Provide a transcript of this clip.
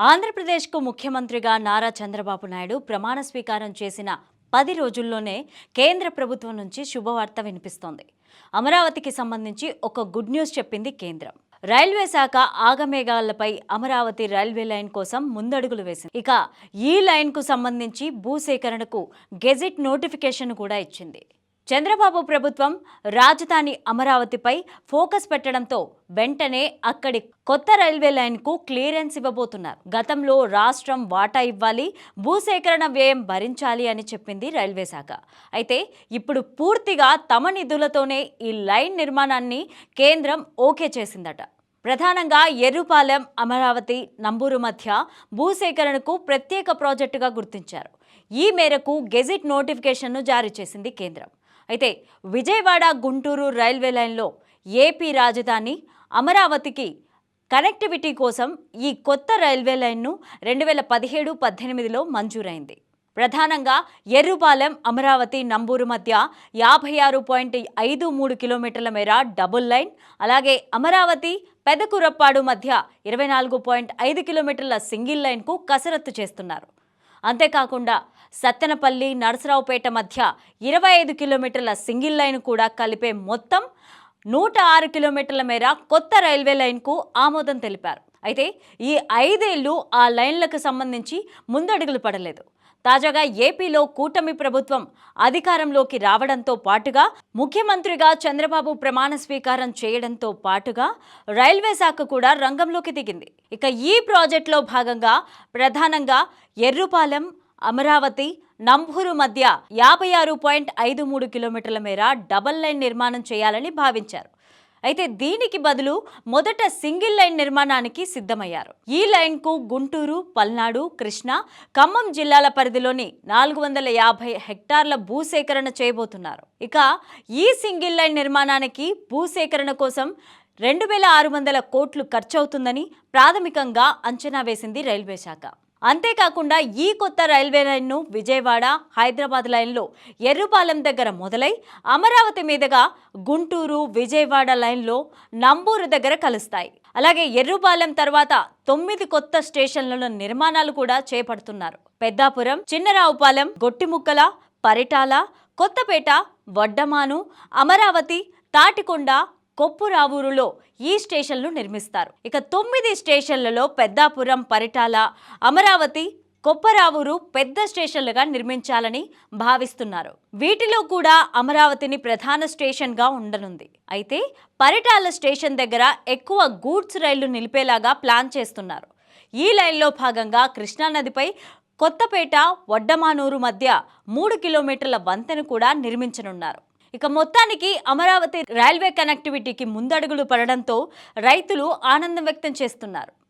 ఆంధ్రప్రదేశ్కు ముఖ్యమంత్రిగా నారా చంద్రబాబు నాయుడు ప్రమాణ స్వీకారం చేసిన 10 రోజుల్లోనే కేంద్ర ప్రభుత్వం నుంచి శుభవార్త వినిపిస్తోంది. అమరావతికి సంబంధించి ఒక గుడ్ న్యూస్ చెప్పింది కేంద్రం. రైల్వే శాఖ ఆగమేఘాలపై అమరావతి రైల్వే లైన్ కోసం ముందడుగులు వేసింది. ఇక ఈ లైన్కు సంబంధించి భూసేకరణకు గెజిట్ నోటిఫికేషన్ కూడా ఇచ్చింది. చంద్రబాబు ప్రభుత్వం రాజధాని అమరావతిపై ఫోకస్ పెట్టడంతో వెంటనే అక్కడి కొత్త రైల్వే లైన్కు క్లియరెన్స్ ఇవ్వబోతున్నారు. గతంలో రాష్ట్రం వాటా ఇవ్వాలి, భూసేకరణ వ్యయం భరించాలి అని చెప్పింది రైల్వే శాఖ. అయితే ఇప్పుడు పూర్తిగా తమ నిధులతోనే ఈ లైన్ నిర్మాణాన్ని కేంద్రం ఓకే చేసిందట. ప్రధానంగా ఎర్రుపాలెం, అమరావతి, నంబూరు మధ్య భూసేకరణకు ప్రత్యేక ప్రాజెక్టుగా గుర్తించారు. ఈ మేరకు గెజిట్ నోటిఫికేషన్ను జారీ చేసింది కేంద్రం. అయితే విజయవాడ గుంటూరు రైల్వే లైన్లో ఏపీ రాజధాని అమరావతికి కనెక్టివిటీ కోసం ఈ కొత్త రైల్వే లైన్ను 2017-18లో మంజూరైంది. ప్రధానంగా ఎర్రుపాలెం, అమరావతి, నంబూరు మధ్య 56.53 కిలోమీటర్ల మేర డబుల్ లైన్, అలాగే అమరావతి పెదకురప్పాడు మధ్య 24.5 కిలోమీటర్ల సింగిల్ లైన్కు కసరత్తు చేస్తున్నారు. అంతేకాకుండా సత్తెనపల్లి, నరసరావుపేట మధ్య 25 కిలోమీటర్ల సింగిల్ లైన్ కూడా కలిపే మొత్తం 106 కిలోమీటర్ల మేర కొత్త రైల్వే లైన్కు ఆమోదం తెలిపారు. అయితే ఈ 5 ఏళ్లు ఆ లైన్లకు సంబంధించి ముందడుగులు పడలేదు. తాజాగా ఏపీలో కూటమి ప్రభుత్వం అధికారంలోకి రావడంతో పాటుగా ముఖ్యమంత్రిగా చంద్రబాబు ప్రమాణ స్వీకారం చేయడంతో పాటుగా రైల్వే శాఖ కూడా రంగంలోకి దిగింది. ఇక ఈ ప్రాజెక్టులో భాగంగా ప్రధానంగా ఎర్రుపాలెం, అమరావతి, నంబూరు మధ్య 56.53 కిలోమీటర్ల మేర డబల్ లైన్ నిర్మాణం చేయాలని భావించారు. అయితే దీనికి బదులు మొదట సింగిల్ లైన్ నిర్మాణానికి సిద్ధమయ్యారు. ఈ లైన్కు గుంటూరు, పల్నాడు, కృష్ణా, ఖమ్మం జిల్లాల పరిధిలోని 450 హెక్టార్ల భూసేకరణ చేయబోతున్నారు. ఇక ఈ సింగిల్ లైన్ నిర్మాణానికి భూసేకరణ కోసం 2600 కోట్లు ఖర్చవుతుందని ప్రాథమికంగా అంచనా వేసింది రైల్వే శాఖ. అంతేకాకుండా ఈ కొత్త రైల్వే లైన్ను విజయవాడ, హైదరాబాద్ లైన్లో ఎర్రుపాలెం దగ్గర మొదలై అమరావతి మీదుగా గుంటూరు, విజయవాడ లైన్లో నంబూరు దగ్గర కలుస్తాయి. అలాగే ఎర్రుపాలెం తర్వాత 9 కొత్త స్టేషన్ల నిర్మాణాలు కూడా చేపడుతున్నారు. పెద్దాపురం, చిన్నరావుపాలెం, గొట్టిముక్కల, పరిటాల, కొత్తపేట, వడ్డమాను, అమరావతి, తాటికొండ, కొప్పురావూరులో ఈ స్టేషన్లు నిర్మిస్తారు. ఇక 9 స్టేషన్లలో పెద్దాపురం, పరిటాల, అమరావతి, కొప్పరావూరు పెద్ద స్టేషన్లుగా నిర్మించాలని భావిస్తున్నారు. వీటిలో కూడా అమరావతిని ప్రధాన స్టేషన్గా ఉండనుంది. అయితే పరిటాల స్టేషన్ దగ్గర ఎక్కువ గూడ్స్ రైళ్లు నిలిపేలాగా ప్లాన్ చేస్తున్నారు. ఈ లైన్లో భాగంగా కృష్ణానదిపై కొత్తపేట, వడ్డమానూరు మధ్య 3 కిలోమీటర్ల వంతెన కూడా నిర్మించనున్నారు. ఇక మొత్తానికి అమరావతి రైల్వే కనెక్టివిటీకి ముందడుగులు పడడంతో రైతులు ఆనందం వ్యక్తం చేస్తున్నారు.